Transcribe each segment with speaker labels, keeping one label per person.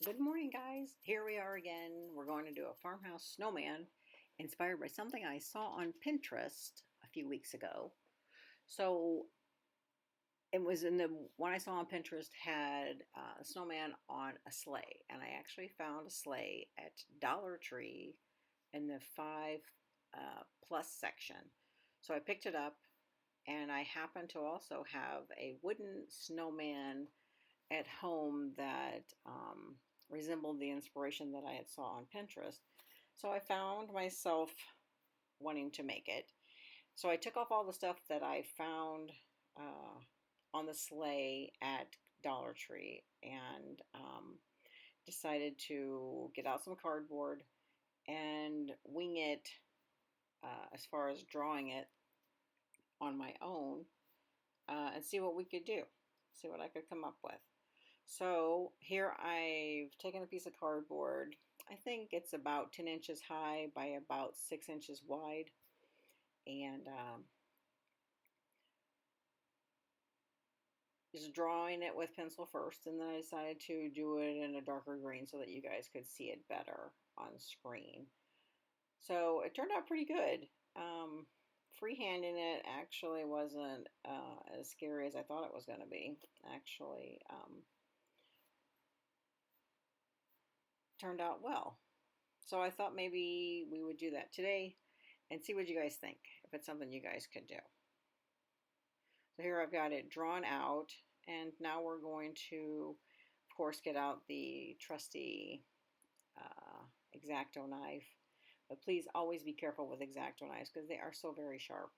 Speaker 1: Good morning, guys. Here we are again. We're going to do a farmhouse snowman inspired by something I saw on Pinterest a few weeks ago. So it was in the one I saw on Pinterest had a snowman on a sleigh, and I actually found a sleigh at Dollar Tree in the five plus section. So I picked it up, and I happen to also have a wooden snowman at home that resembled the inspiration that I had saw on Pinterest. So I found myself wanting to make it. So I took off all the stuff that I found on the sleigh at Dollar Tree and decided to get out some cardboard and wing it as far as drawing it on my own and see what we could do, see what I could come up with. So here I've taken a piece of cardboard. I think it's about 10 inches high by about 6 inches wide. And just drawing it with pencil first. And then I decided to do it in a darker green so that you guys could see it better on screen. So it turned out pretty good. Freehanding it actually wasn't as scary as I thought it was going to be. Actually, turned out well. So I thought maybe we would do that today and see what you guys think, if it's something you guys could do. So here I've got it drawn out, and now we're going to, of course, get out the trusty X-Acto knife. But please always be careful with X-Acto knives because they are so very sharp.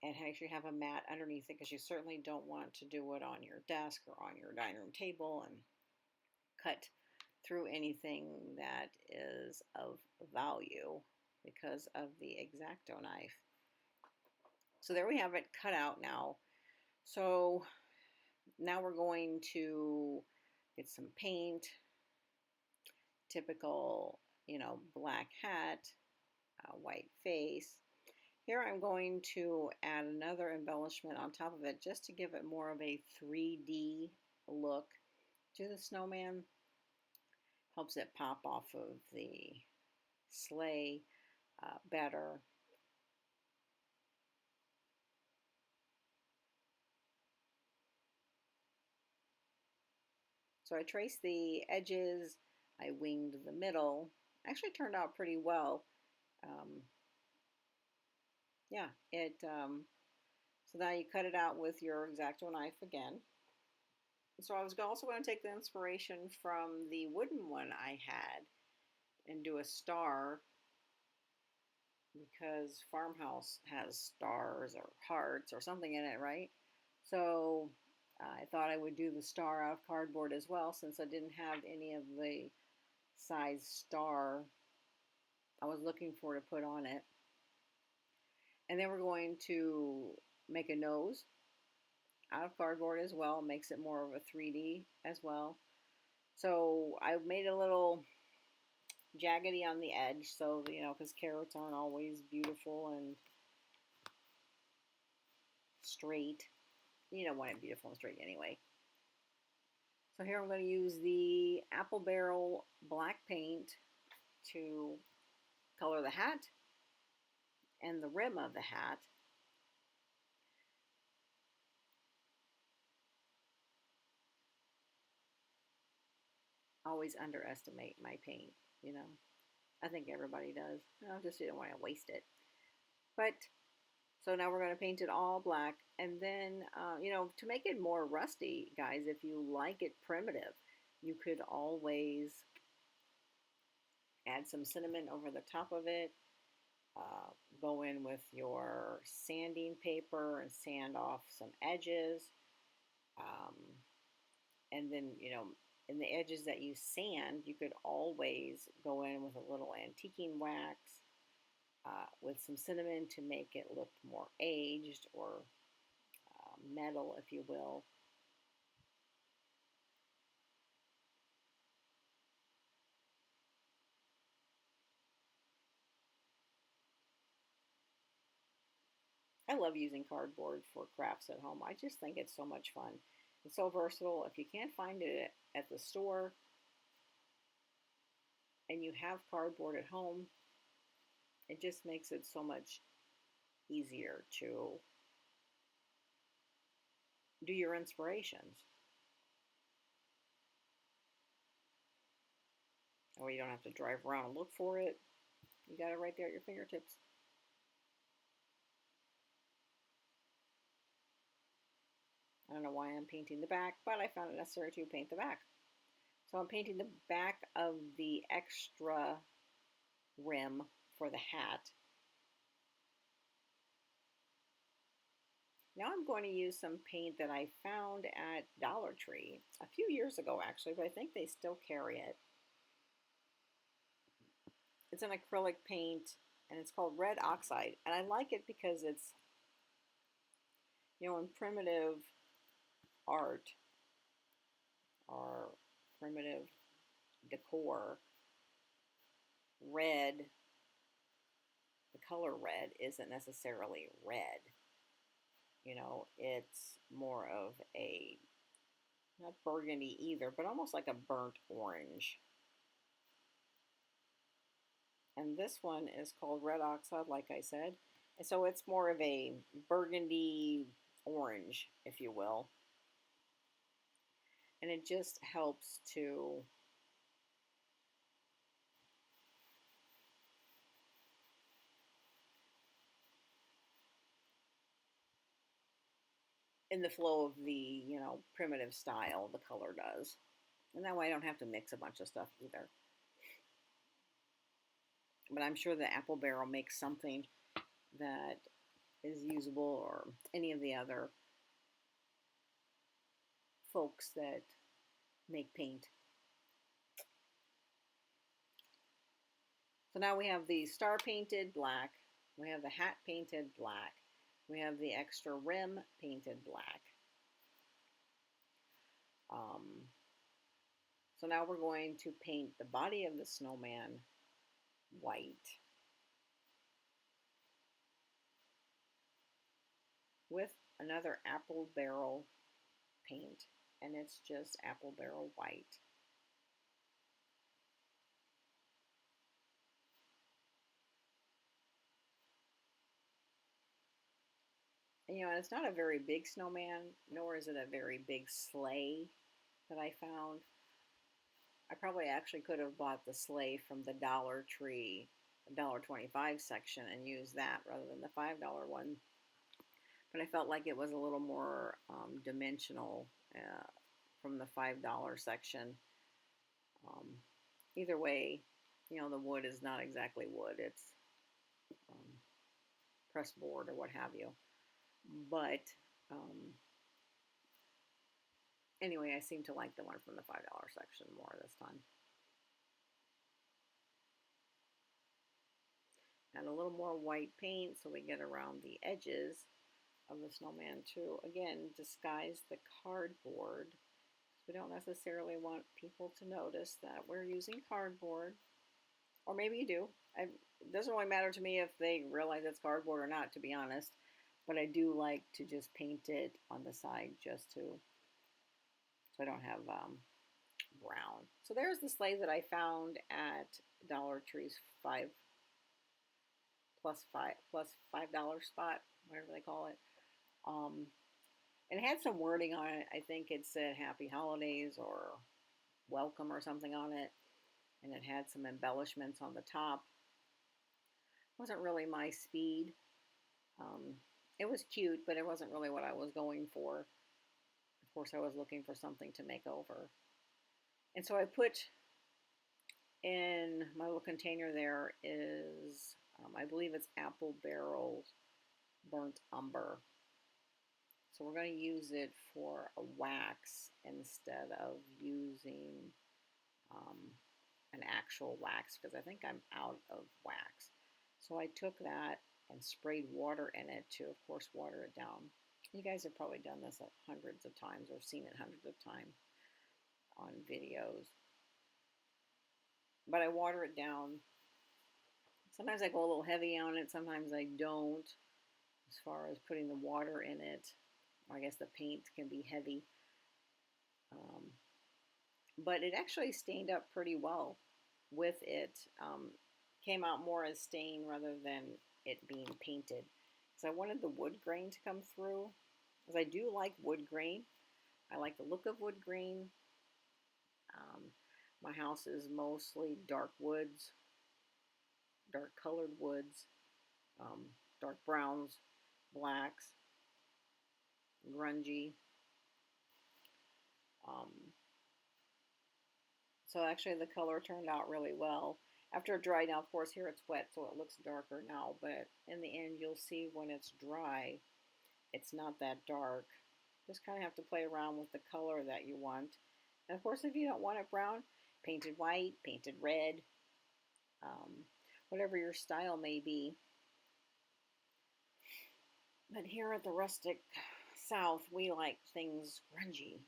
Speaker 1: And actually have a mat underneath it because you certainly don't want to do it on your desk or on your dining room table and cut through anything that is of value because of the X-Acto knife. So there we have it cut out now. So now we're going to get some paint, typical, black hat, white face. Here I'm going to add another embellishment on top of it just to give it more of a 3D look to the snowman. Helps it pop off of the sleigh better. So I traced the edges, I winged the middle. Actually turned out pretty well. So now you cut it out with your X-Acto knife again. So I was also going to take the inspiration from the wooden one I had and do a star, because farmhouse has stars or hearts or something in it, right? So I thought I would do the star out of cardboard as well, since I didn't have any of the size star I was looking for to put on it. And then we're going to make a nose out of cardboard as well. Makes it more of a 3D as well. So I made a little jaggedy on the edge, so because carrots aren't always beautiful and straight. You don't want it beautiful and straight anyway. So here I'm going to use the Apple Barrel black paint to color the hat and the rim of the hat. Always underestimate my paint, I think everybody does. I just didn't want to waste it. But so now we're going to paint it all black, and then to make it more rusty, guys, if you like it primitive, you could always add some cinnamon over the top of it. Go in with your sanding paper and sand off some edges, and then in the edges that you sand, you could always go in with a little antiquing wax with some cinnamon to make it look more aged, or metal, if you will. I love using cardboard for crafts at home. I just think it's so much fun. It's so versatile. If you can't find it at the store, and you have cardboard at home, it just makes it so much easier to do your inspirations. Or you don't have to drive around and look for it. You got it right there at your fingertips. I don't know why I'm painting the back, but I found it necessary to paint the back. So I'm painting the back of the extra rim for the hat. Now I'm going to use some paint that I found at Dollar Tree a few years ago actually, but I think they still carry it. It's an acrylic paint and it's called red oxide, and I like it because it's, in primitive art or primitive decor, red, the color red isn't necessarily red. It's more of a, not burgundy either, but almost like a burnt orange. And this one is called red oxide, like I said. And so it's more of a burgundy orange, if you will. And it just helps to in the flow of the, primitive style, the color does. And that way I don't have to mix a bunch of stuff either. But I'm sure the Apple Barrel makes something that is usable, or any of the other folks that make paint. So now we have the star painted black, we have the hat painted black, we have the extra rim painted black. So now we're going to paint the body of the snowman white with another Apple Barrel paint, and it's just Apple Barrel white. And it's not a very big snowman, nor is it a very big sleigh that I found. I probably actually could have bought the sleigh from the Dollar Tree, $1.25 section, and used that rather than the $5 one. But I felt like it was a little more dimensional from the $5 section. Either way, the wood is not exactly wood. It's pressed board or what have you. But anyway, I seem to like the one from the $5 section more this time. And a little more white paint so we get around the edges of the snowman to, again, disguise the cardboard. We don't necessarily want people to notice that we're using cardboard. Or maybe you do. It doesn't really matter to me if they realize it's cardboard or not, to be honest. But I do like to just paint it on the side just so I don't have brown. So there's the sleigh that I found at Dollar Tree's $5 spot, whatever they call it. And it had some wording on it. I think it said Happy Holidays or Welcome or something on it. And it had some embellishments on the top. It wasn't really my speed. It was cute, but it wasn't really what I was going for. Of course, I was looking for something to make over. And so I put in my little container there is, I believe it's Apple Barrel Burnt Umber. So we're going to use it for a wax instead of using an actual wax, because I think I'm out of wax. So I took that and sprayed water in it to, of course, water it down. You guys have probably done this hundreds of times or seen it hundreds of times on videos. But I water it down. Sometimes I go a little heavy on it, sometimes I don't, as far as putting the water in it. I guess the paint can be heavy. But it actually stained up pretty well. with it came out more as stain rather than it being painted. So I wanted the wood grain to come through, because I do like wood grain. I like the look of wood grain. Um, my house is mostly dark woods, dark colored woods, um, dark browns, blacks, grungy. Um, so actually the color turned out really well. After it dried, now of course here it's wet, so it looks darker now, but in the end you'll see when it's dry, it's not that dark. Just kind of have to play around with the color that you want. And of course, if you don't want it brown, painted white, painted red, um, whatever your style may be. But here at the Rustic South, we like things grungy.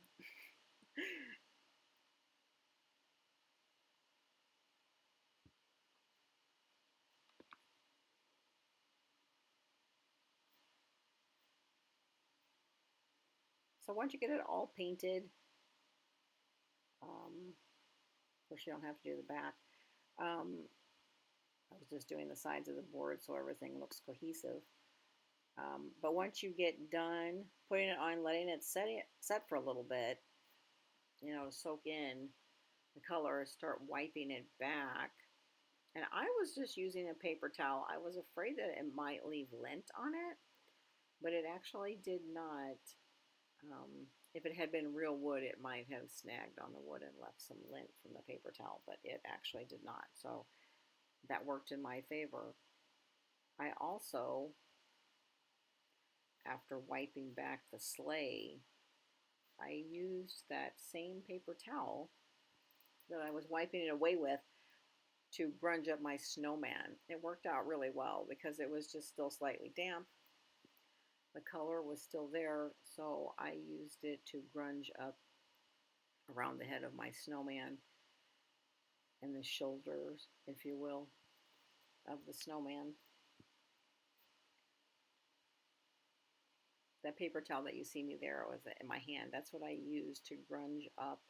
Speaker 1: So once you get it all painted, of course you don't have to do the back. I was just doing the sides of the board so everything looks cohesive. But once you get done putting it on, letting it set for a little bit, soak in the color, start wiping it back. And I was just using a paper towel. I was afraid that it might leave lint on it, but it actually did not. If it had been real wood, it might have snagged on the wood and left some lint from the paper towel, but it actually did not. So that worked in my favor. I also, after wiping back the sleigh, I used that same paper towel that I was wiping it away with to grunge up my snowman. It worked out really well because it was just still slightly damp. The color was still there, so I used it to grunge up around the head of my snowman and the shoulders, if you will, of the snowman. That paper towel that you see me there with in my hand, that's what I used to grunge up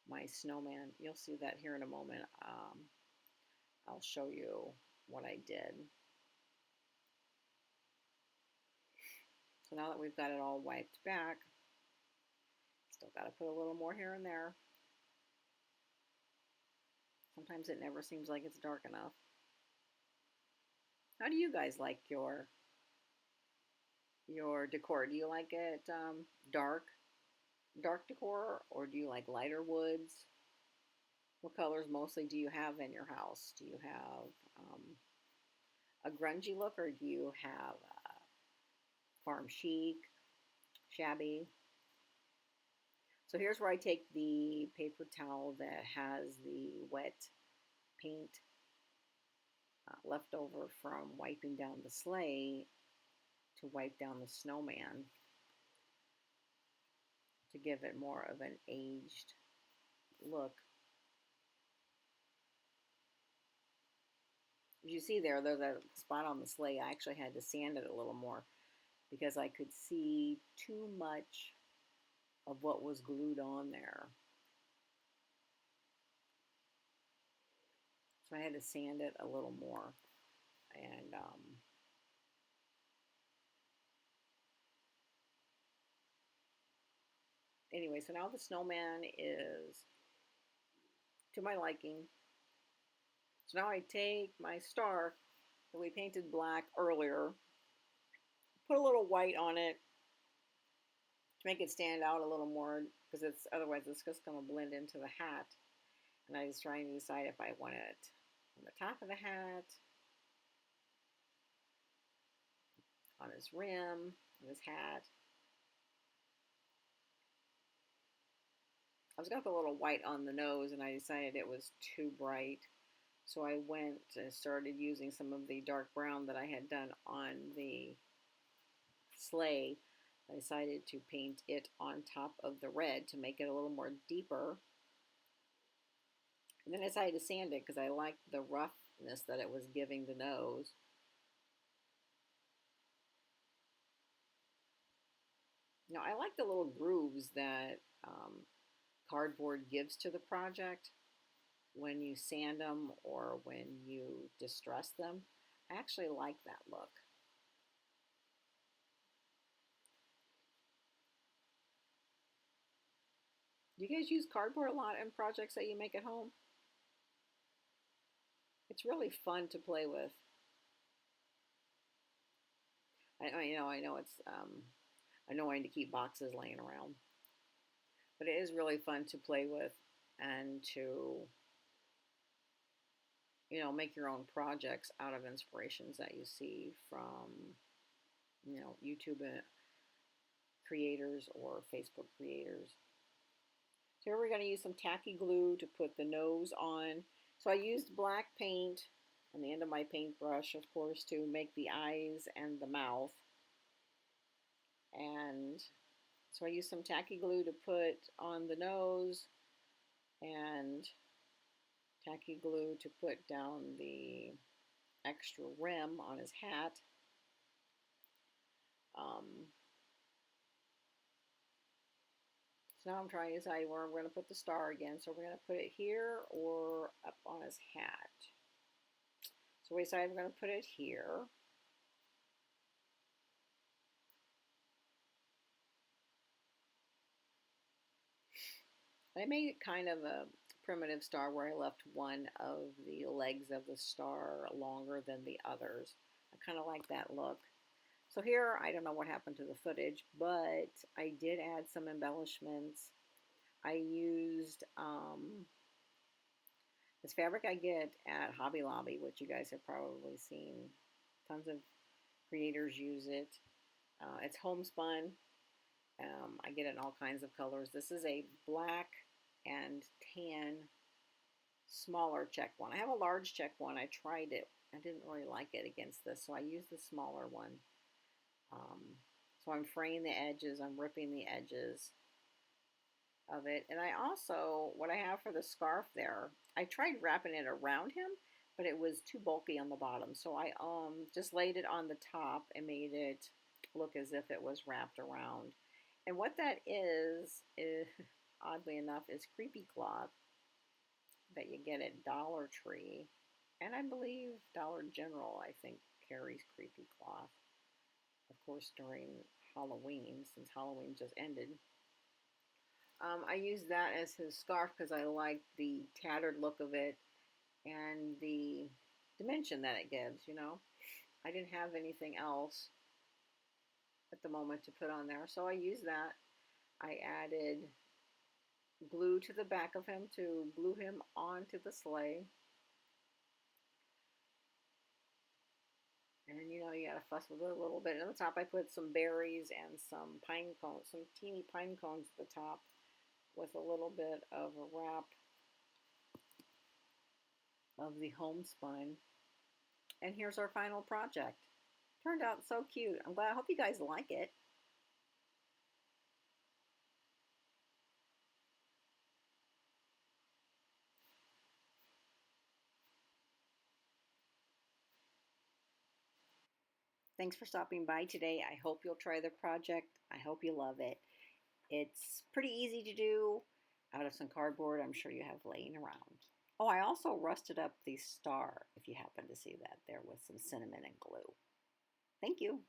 Speaker 1: my snowman. You'll see that here in a moment. I'll show you what I did. So now that we've got it all wiped back, still got to put a little more here and there. Sometimes it never seems like it's dark enough. How do you guys like your decor? Do you like it dark decor, or do you like lighter woods? What colors mostly do you have in your house? Do you have a grungy look, or do you have farm chic, shabby? So here's where I take the paper towel that has the wet paint left over from wiping down the sleigh to wipe down the snowman to give it more of an aged look. As you see there's a spot on the sleigh. I actually had to sand it a little more because I could see too much of what was glued on there. So I had to sand it a little more. And anyway, so now the snowman is to my liking. So now I take my star that we painted black earlier, put a little white on it to make it stand out a little more, because otherwise it's just going to blend into the hat. And I was trying to decide if I want it on the top of the hat, on his rim, on his hat. I was going to put a little white on the nose, and I decided it was too bright. So I went and started using some of the dark brown that I had done on the sleigh. I decided to paint it on top of the red to make it a little more deeper. And then I decided to sand it because I liked the roughness that it was giving the nose. Now I like the little grooves that cardboard gives to the project. when you sand them or when you distress them. I actually like that look. Do you guys use cardboard a lot in projects that you make at home? It's really fun to play with. I know it's annoying to keep boxes laying around, but it is really fun to play with and to make your own projects out of inspirations that you see from YouTube creators or Facebook creators. So here we're going to use some tacky glue to put the nose on. So I used black paint on the end of my paintbrush, of course, to make the eyes and the mouth. And so I used some tacky glue to put on the nose and tacky glue to put down the extra rim on his hat. So now I'm trying to decide where I'm going to put the star again. So we're going to put it here or up on his hat. So we decided we're going to put it here. I made it kind of a primitive star where I left one of the legs of the star longer than the others. I kind of like that look. So here, I don't know what happened to the footage, but I did add some embellishments. I used this fabric I get at Hobby Lobby, which you guys have probably seen. Tons of creators use it. It's homespun. I get it in all kinds of colors. This is a black and tan smaller check one. I have a large check one. I tried it. I didn't really like it against this, so I used the smaller one. So I'm fraying the edges. I'm ripping the edges of it. And I also, what I have for the scarf there, I tried wrapping it around him, but it was too bulky on the bottom. So I just laid it on the top and made it look as if it was wrapped around. And what that is oddly enough, is creepy cloth that you get at Dollar Tree. And I believe Dollar General, I think, carries creepy cloth. Of course, during Halloween, since Halloween just ended. I used that as his scarf because I liked the tattered look of it and the dimension that it gives, I didn't have anything else at the moment to put on there, so I used that. I added glue to the back of him to glue him onto the sleigh. And you gotta fuss with it a little bit. And on the top I put some berries and some pine cones, some teeny pine cones at the top with a little bit of a wrap of the homespun. And here's our final project. Turned out so cute. I hope you guys like it. Thanks for stopping by today. I hope you'll try the project. I hope you love it. It's pretty easy to do out of some cardboard I'm sure you have laying around. Oh, I also rusted up the star, if you happen to see that there, with some cinnamon and glue. Thank you.